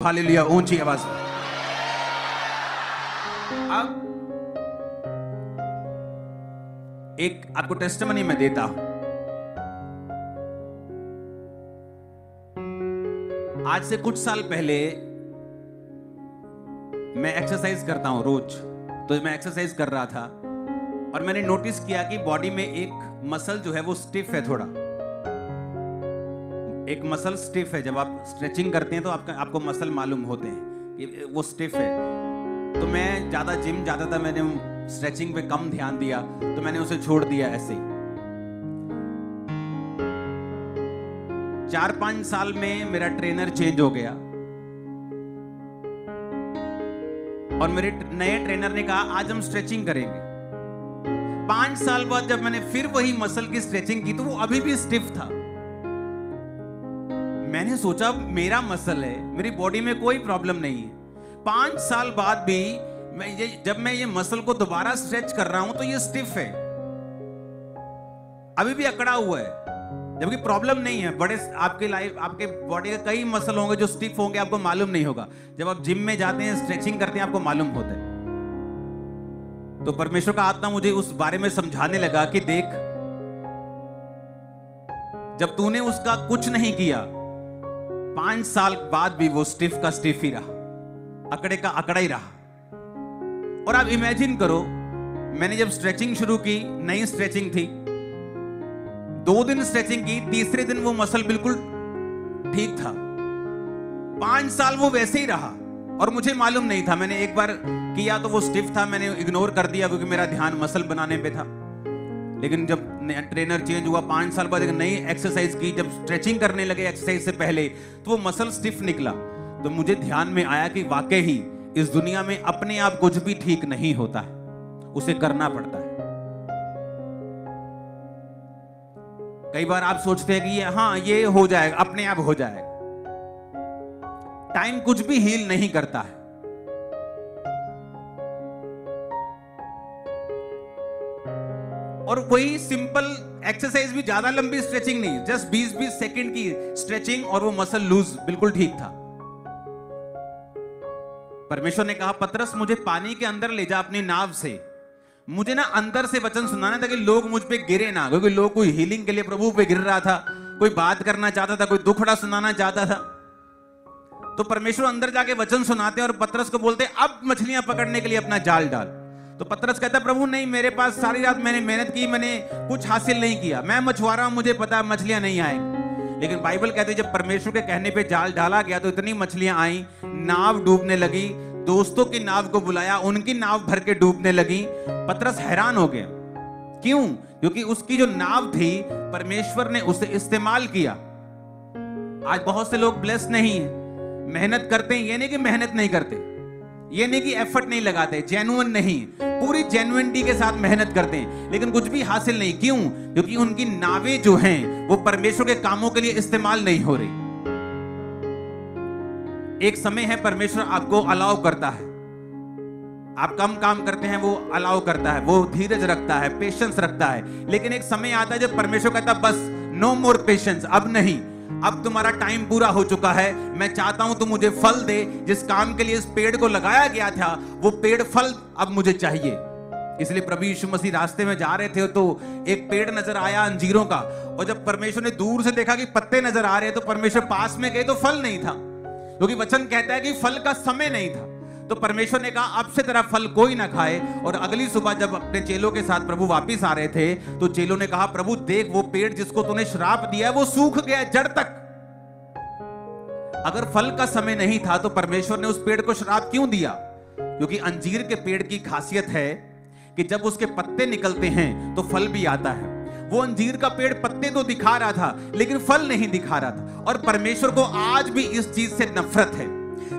Hallelujah, ऊंची आवाज में। अब एक आपको टेस्टिमनी में देता हूं। आज से कुछ साल पहले मैं एक्सरसाइज करता हूं रोज, तो मैं एक्सरसाइज कर रहा था और मैंने नोटिस किया कि बॉडी में एक मसल जो है वो स्टिफ है, थोड़ा एक मसल स्टिफ है। जब आप स्ट्रेचिंग करते हैं तो आपको मसल मालूम होते हैं कि वो स्टिफ है। तो मैं ज्यादा जिम जाता था, मैंने स्ट्रेचिंग पे कम ध्यान दिया, तो मैंने उसे छोड़ दिया ऐसे ही। 4-5 साल में मेरा ट्रेनर चेंज हो गया और मेरे नए ट्रेनर ने कहा आज हम स्ट्रेचिंग करेंगे। 5 साल बाद जब मैंने फिर वही मसल की स्ट्रेचिंग की तो वो अभी भी स्टिफ था। मैंने सोचा मेरा मसल है, मेरी बॉडी में कोई प्रॉब्लम नहीं है। 5 साल बाद भी जब मैं ये मसल को दोबारा स्ट्रेच कर रहा हूं तो ये स्टिफ है, अभी भी अकड़ा हुआ है, जबकि प्रॉब्लम नहीं है। बड़े आपके बॉडी के कई मसल होंगे जो स्टिफ होंगे, आपको मालूम नहीं होगा। जब आप जिम में जाते हैं, स्ट्रेचिंग करते हैं, आपको मालूम होता है। तो परमेश्वर का आत्मा मुझे उस बारे में समझाने लगा कि देख, जब तूने उसका कुछ नहीं किया, 5 साल बाद भी वो स्टिफ का स्टिफ ही रहा, अकड़े का अकड़ा ही रहा। और आप इमेजिन करो, मैंने जब स्ट्रेचिंग शुरू की, नई स्ट्रेचिंग थी, 2 दिन स्ट्रेचिंग की, तीसरे दिन वो मसल बिल्कुल ठीक था। 5 साल वो वैसे ही रहा और मुझे मालूम नहीं था। मैंने एक बार किया तो वो स्टिफ था, मैंने इग्नोर कर दिया क्योंकि मेरा ध्यान मसल बनाने पे था। लेकिन जब ट्रेनर चेंज हुआ, 5 साल बाद एक नई एक्सरसाइज की, जब स्ट्रेचिंग करने लगे एक्सरसाइज से पहले, तो वो मसल स्टिफ निकला। तो मुझे ध्यान में आया कि वाकई ही इस दुनिया में अपने आप कुछ भी ठीक नहीं होता है, उसे करना पड़ता है। कई बार आप सोचते हैं कि ये हो जाएगा, अपने आप हो जाएगा। टाइम कुछ भी हील नहीं करता है। और वही सिंपल एक्सरसाइज भी, ज्यादा लंबी स्ट्रेचिंग नहीं, जस्ट 20-20 सेकंड की स्ट्रेचिंग और वो मसल लूज बिल्कुल ठीक था। परमेश्वर ने कहा, पतरस मुझे पानी के अंदर ले जा अपनी नाव से, मुझे ना अंदर से वचन सुनाना था कि लोग मुझ पे गिरे ना, क्योंकि लोग कोई हीलिंग के लिए प्रभु पे गिर रहा था, कोई बात करना चाहता था, कोई दुखड़ा सुनाना चाहता था। तो परमेश्वर अंदर जाके वचन सुनाते और पतरस को बोलते, अब मछलियां पकड़ने के लिए अपना जाल डाल। तो पतरस कहता, प्रभु नहीं, मेरे पास सारी रात मैंने मेहनत की, मैंने कुछ हासिल नहीं किया, मैं मछुआरा हूं, मुझे पता मछलियां नहीं आएंगी। लेकिन बाइबल कहती है जब परमेश्वर के कहने पे जाल डाला गया तो इतनी मछलियां आई, नाव डूबने लगी। दोस्तों की नाव को बुलाया, उनकी नाव भर के डूबने लगी। पतरस हैरान हो गया। क्यों? क्योंकि उसकी जो नाव थी, परमेश्वर ने उसे इस्तेमाल किया। आज बहुत से लोग ब्लेस नहीं है, मेहनत करते हैं, ये नहीं कि मेहनत नहीं करते, ये नहीं कि एफर्ट नहीं लगाते, जेन्युइन नहीं, पूरी जेन्युइनिटी के साथ मेहनत करते हैं, लेकिन कुछ भी हासिल नहीं। क्यों? क्योंकि उनकी नावें जो हैं वो परमेश्वर के कामों के लिए इस्तेमाल नहीं हो रही। एक समय है परमेश्वर आपको अलाउ करता है, आप कम काम करते हैं, वो अलाउ करता है, वो धीरज रखता है, पेशेंस रखता है। लेकिन एक समय आता है जब परमेश्वर कहता है बस, नो मोर पेशेंस, अब नहीं, अब तुम्हारा टाइम पूरा हो चुका है, मैं चाहता हूं तुम मुझे फल दे। जिस काम के लिए इस पेड़ को लगाया गया था, वो पेड़ फल अब मुझे चाहिए। इसलिए प्रभु यीशु मसीह रास्ते में जा रहे थे तो एक पेड़ नजर आया अंजीरों का, और जब परमेश्वर ने दूर से देखा कि पत्ते नजर आ रहे हैं, तो परमेश्वर पास में गए तो फल नहीं था, क्योंकि वचन कहता है कि फल का समय नहीं था। तो परमेश्वर ने कहा अब से तेरा फल कोई ना खाए। और अगली सुबह जब अपने चेलों के साथ प्रभु वापिस आ रहे थे, तो चेलों ने कहा, प्रभु देख, वो पेड़ जिसको तूने श्राप दिया है वो सूख गया जड़ तक। अगर फल का समय नहीं था तो परमेश्वर ने उस पेड़ को श्राप क्यों दिया? क्योंकि अंजीर के पेड़ की खासियत है कि जब उसके पत्ते निकलते हैं तो फल भी आता है। वो अंजीर का पेड़ पत्ते तो दिखा रहा था लेकिन फल नहीं दिखा रहा था। और परमेश्वर को आज भी इस चीज से नफरत है।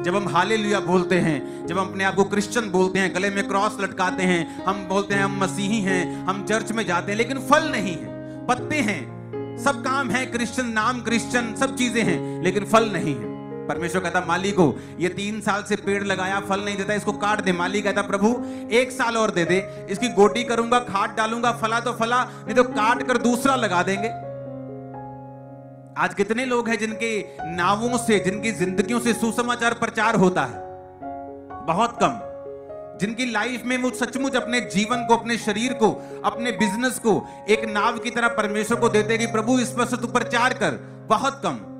जब हम हालेलुया बोलते हैं, जब हम अपने आप को क्रिश्चियन बोलते हैं, गले में क्रॉस लटकाते हैं, हम बोलते हैं हम मसीही हैं, हम चर्च में जाते हैं, लेकिन फल नहीं है, पत्ते हैं, सब काम है, क्रिश्चियन नाम, क्रिश्चियन सब चीजें हैं, लेकिन फल नहीं है। परमेश्वर कहता माली को, ये 3 साल से पेड़ लगाया, फल नहीं देता, इसको काट दे। माली कहता प्रभु 1 साल और दे दे, इसकी गोटी करूंगा, खाद डालूंगा, फला तो फला, नहीं तो काट कर दूसरा लगा देंगे। आज कितने लोग हैं जिनके नावों से, जिनकी जिंदगियों से सुसमाचार प्रचार होता है? बहुत कम। जिनकी लाइफ में वो सचमुच अपने जीवन को, अपने शरीर को, अपने बिजनेस को एक नाव की तरह परमेश्वर को देते कि प्रभु इस पर से तू प्रचार कर, बहुत कम।